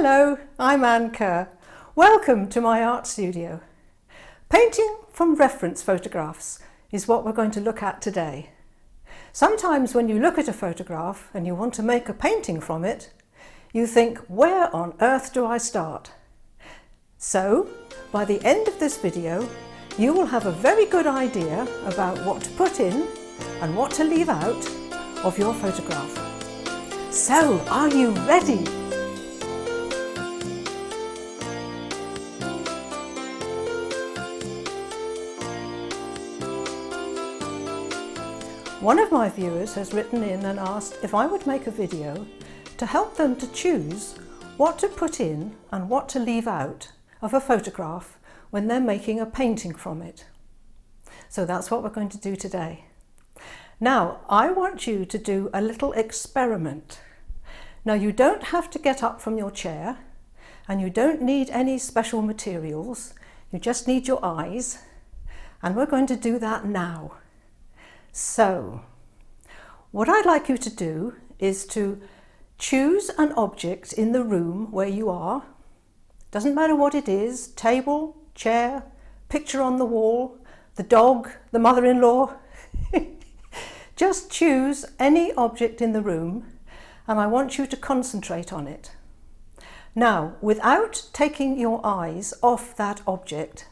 Hello, I'm Kerr. Welcome to my art studio. Painting from reference photographs is what we're going to look at today. Sometimes when you look at a photograph and you want to make a painting from it, you think, where on earth do I start? So, by the end of this video, you will have a very good idea about what to put in and what to leave out of your photograph. So, are you ready? One of my viewers has written in and asked if I would make a video to help them to choose what to put in and what to leave out of a photograph when they're making a painting from it. So that's what we're going to do today. Now, I want you to do a little experiment. Now, you don't have to get up from your chair and you don't need any special materials. You just need your eyes, and we're going to do that now. So, what I'd like you to do is to choose an object in the room where you are. Doesn't matter what it is, table, chair, picture on the wall, the dog, the mother-in-law. Just choose any object in the room and I want you to concentrate on it. Now, without taking your eyes off that object,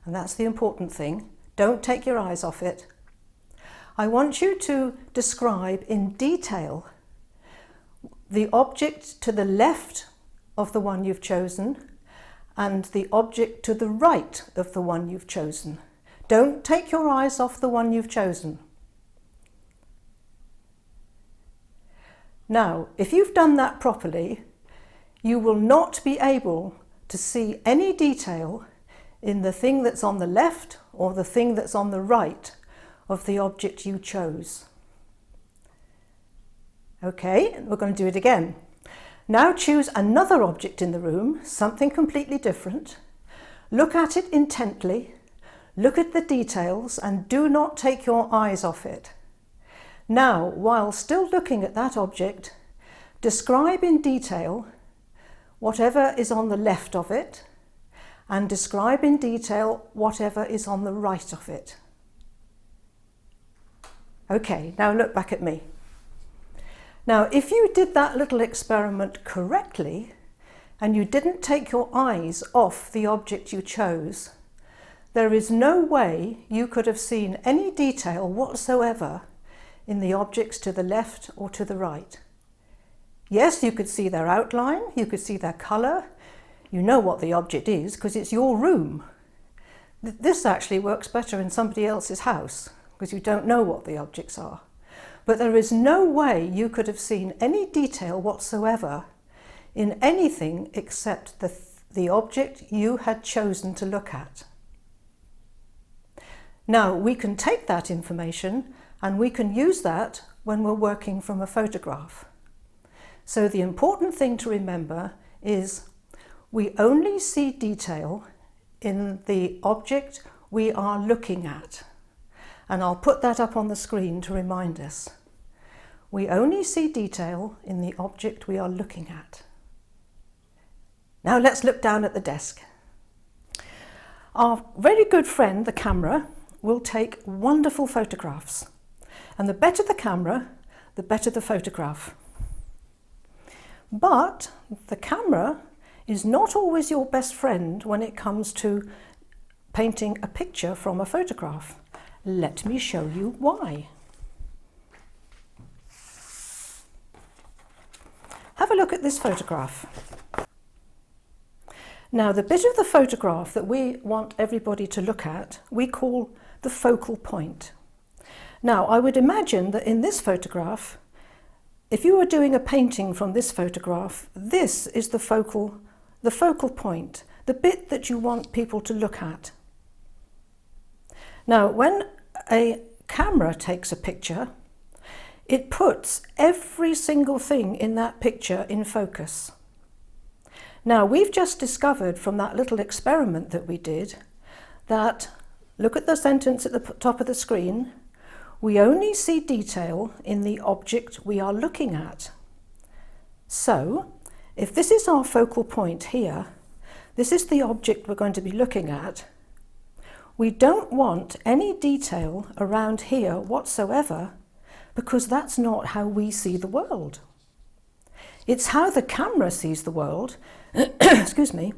and that's the important thing, don't take your eyes off it. I want you to describe in detail the object to the left of the one you've chosen and the object to the right of the one you've chosen. Don't take your eyes off the one you've chosen. Now, if you've done that properly, you will not be able to see any detail in the thing that's on the left or the thing that's on the right of the object you chose. Okay, we're going to do it again. Now choose another object in the room, something completely different. Look at it intently, look at the details, and do not take your eyes off it. Now, while still looking at that object, describe in detail whatever is on the left of it, and describe in detail whatever is on the right of it. Okay, now look back at me. Now, if you did that little experiment correctly and you didn't take your eyes off the object you chose, there is no way you could have seen any detail whatsoever in the objects to the left or to the right. Yes, you could see their outline, you could see their colour, you know what the object is because it's your room. This actually works better in somebody else's house, because you don't know what the objects are. But there is no way you could have seen any detail whatsoever in anything except the object you had chosen to look at. Now, we can take that information and we can use that when we're working from a photograph. So the important thing to remember is we only see detail in the object we are looking at. And I'll put that up on the screen to remind us. We only see detail in the object we are looking at. Now let's look down at the desk. Our very good friend, the camera, will take wonderful photographs. And the better the camera, the better the photograph. But the camera is not always your best friend when it comes to painting a picture from a photograph. Let me show you why. Have a look at this photograph. Now, the bit of the photograph that we want everybody to look at, we call the focal point. Now, I would imagine that in this photograph, if you were doing a painting from this photograph, this is the focal point, the bit that you want people to look at. Now, when a camera takes a picture, it puts every single thing in that picture in focus. Now, we've just discovered from that little experiment that we did that, look at the sentence at the top of the screen, we only see detail in the object we are looking at. So, if this is our focal point here, this is the object we're going to be looking at, we don't want any detail around here whatsoever, because that's not how we see the world. It's how the camera sees the world. Excuse me.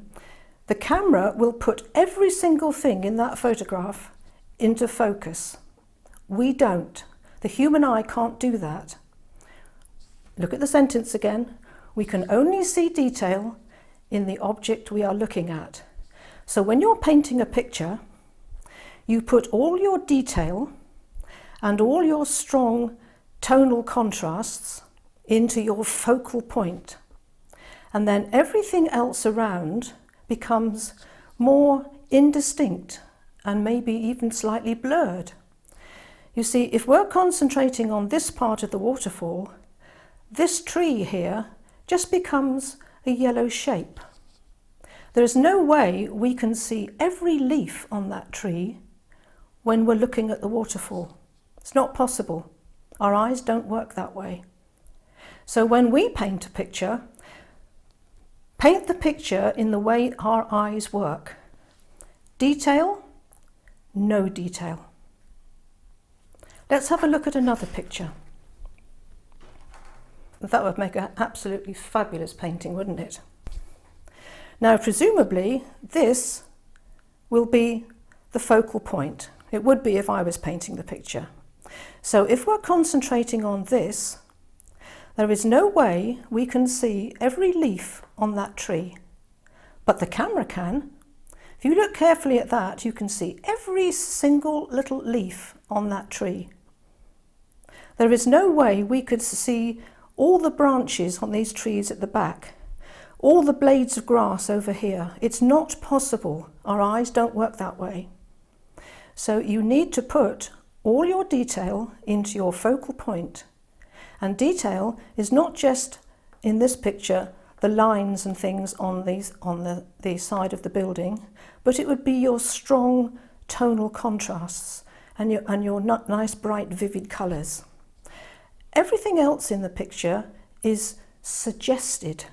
The camera will put every single thing in that photograph into focus. We don't. The human eye can't do that. Look at the sentence again. We can only see detail in the object we are looking at. So when you're painting a picture, you put all your detail and all your strong tonal contrasts into your focal point. And then everything else around becomes more indistinct and maybe even slightly blurred. You see, if we're concentrating on this part of the waterfall, this tree here just becomes a yellow shape. There is no way we can see every leaf on that tree when we're looking at the waterfall. It's not possible. Our eyes don't work that way. So when we paint a picture, paint the picture in the way our eyes work. Detail, no detail. Let's have a look at another picture. That would make an absolutely fabulous painting, wouldn't it? Now, presumably, this will be the focal point. It would be if I was painting the picture. So if we're concentrating on this, there is no way we can see every leaf on that tree, but the camera can. If you look carefully at that, you can see every single little leaf on that tree. There is no way we could see all the branches on these trees at the back, all the blades of grass over here. It's not possible. Our eyes don't work that way. So you need to put all your detail into your focal point. And detail is not just, in this picture, the lines and things on the side of the building, but it would be your strong tonal contrasts and your nice, bright, vivid colours. Everything else in the picture is suggested.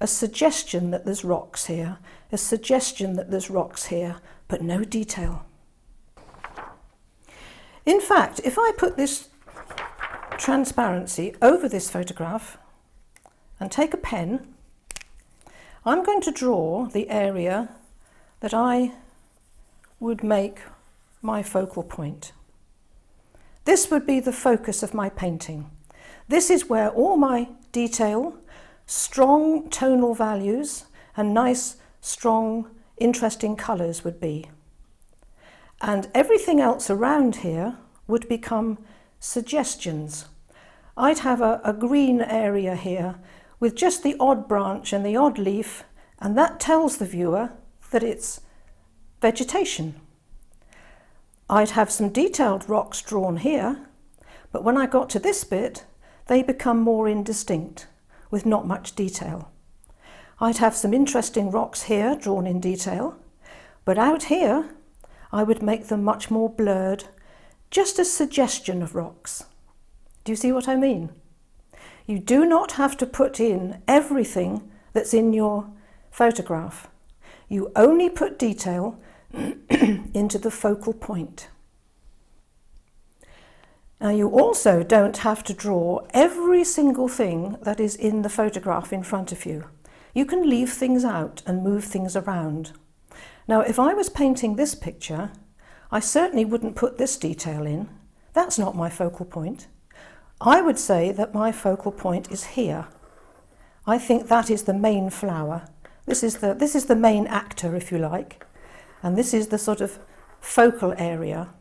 A suggestion that there's rocks here, a suggestion that there's rocks here, but no detail. In fact, if I put this transparency over this photograph and take a pen, I'm going to draw the area that I would make my focal point. This would be the focus of my painting. This is where all my detail, strong tonal values and nice, strong, interesting colours would be. And everything else around here would become suggestions. I'd have a green area here with just the odd branch and the odd leaf, and that tells the viewer that it's vegetation. I'd have some detailed rocks drawn here, but when I got to this bit, they become more indistinct with not much detail. I'd have some interesting rocks here drawn in detail, but out here I would make them much more blurred, just a suggestion of rocks. Do you see what I mean? You do not have to put in everything that's in your photograph. You only put detail into the focal point. Now, you also don't have to draw every single thing that is in the photograph in front of you. You can leave things out and move things around. Now, if I was painting this picture, I certainly wouldn't put this detail in. That's not my focal point. I would say that my focal point is here. I think that is the main flower. This is the main actor, if you like, and this is the sort of focal area.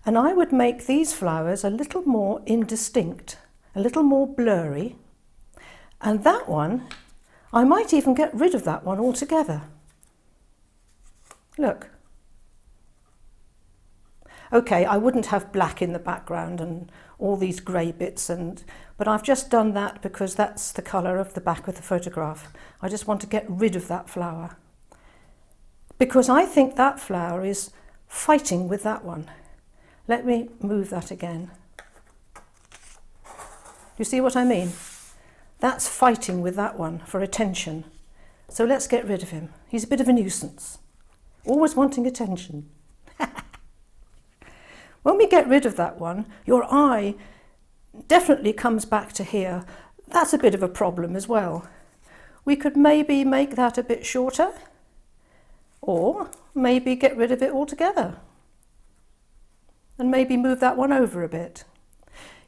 And I would make these flowers a little more indistinct, a little more blurry. And that one, I might even get rid of that one altogether. Look. Okay, I wouldn't have black in the background and all these grey bits, but I've just done that because that's the colour of the back of the photograph. I just want to get rid of that flower, because I think that flower is fighting with that one. Let me move that again. You see what I mean? That's fighting with that one for attention. So let's get rid of him. He's a bit of a nuisance, always wanting attention. When we get rid of that one, your eye definitely comes back to here. That's a bit of a problem as well. We could maybe make that a bit shorter, or maybe get rid of it altogether. And maybe move that one over a bit.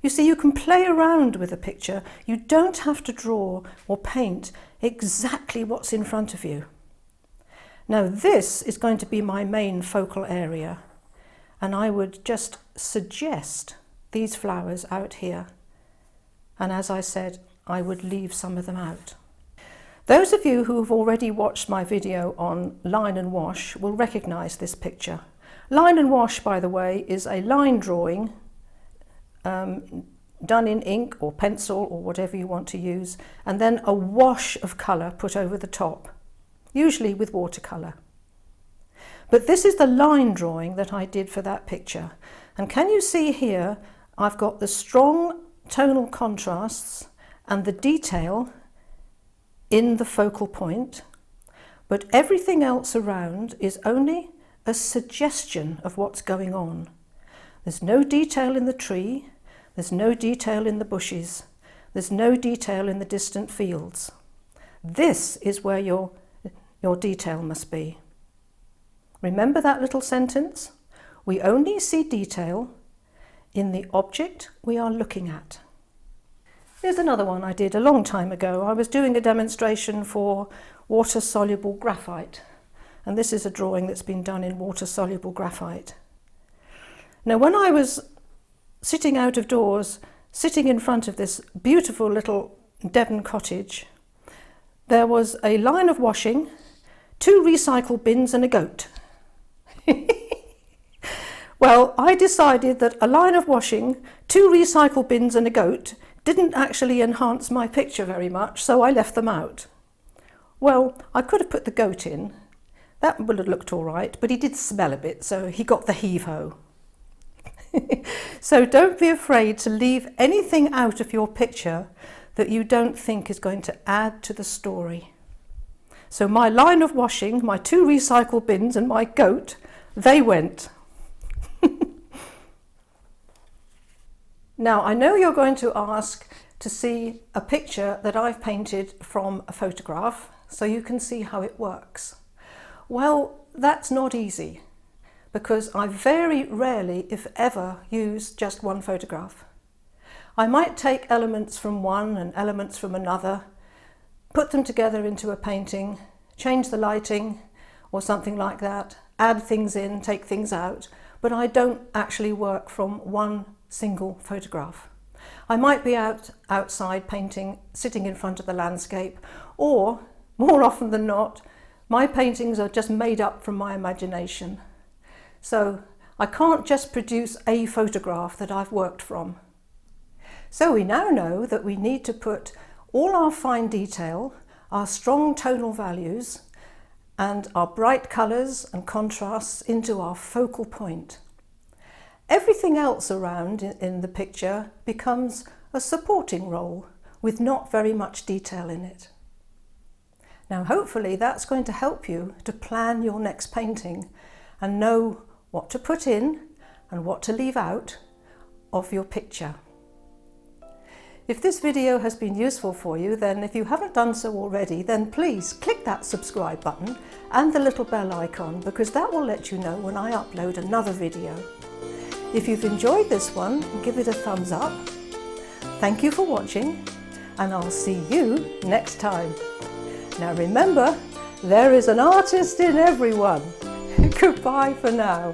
You see, you can play around with a picture. You don't have to draw or paint exactly what's in front of you. Now this is going to be my main focal area, and I would just suggest these flowers out here. And as I said, I would leave some of them out. Those of you who have already watched my video on line and wash will recognise this picture. Line and wash, by the way, is a line drawing done in ink or pencil or whatever you want to use, and then a wash of colour put over the top, usually with watercolour. But this is the line drawing that I did for that picture. And can you see here, I've got the strong tonal contrasts and the detail in the focal point, but everything else around is only a suggestion of what's going on. There's no detail in the tree, there's no detail in the bushes, there's no detail in the distant fields. This is where your detail must be. Remember that little sentence? We only see detail in the object we are looking at. Here's another one I did a long time ago. I was doing a demonstration for water-soluble graphite, and this is a drawing that's been done in water-soluble graphite. Now, when I was sitting out of doors, sitting in front of this beautiful little Devon cottage, there was a line of washing, 2 recycle bins and a goat. Well, I decided that a line of washing, 2 recycle bins and a goat didn't actually enhance my picture very much, so I left them out. Well, I could have put the goat in. That would have looked all right, but he did smell a bit, so he got the heave-ho. So don't be afraid to leave anything out of your picture that you don't think is going to add to the story. So my line of washing, my 2 recycle bins and my goat, they went. Now, I know you're going to ask to see a picture that I've painted from a photograph so you can see how it works. Well, that's not easy because I very rarely, if ever, use just one photograph. I might take elements from one and elements from another, put them together into a painting, change the lighting or something like that, add things in, take things out, but I don't actually work from one single photograph. I might be outside painting, sitting in front of the landscape, or more often than not, my paintings are just made up from my imagination. So I can't just produce a photograph that I've worked from. So we now know that we need to put all our fine detail, our strong tonal values, and our bright colours and contrasts into our focal point. Everything else around in the picture becomes a supporting role with not very much detail in it. Now, hopefully that's going to help you to plan your next painting and know what to put in and what to leave out of your picture. If this video has been useful for you, then if you haven't done so already, then please click that subscribe button and the little bell icon, because that will let you know when I upload another video. If you've enjoyed this one, give it a thumbs up. Thank you for watching, and I'll see you next time. Now remember, there is an artist in everyone. Goodbye for now.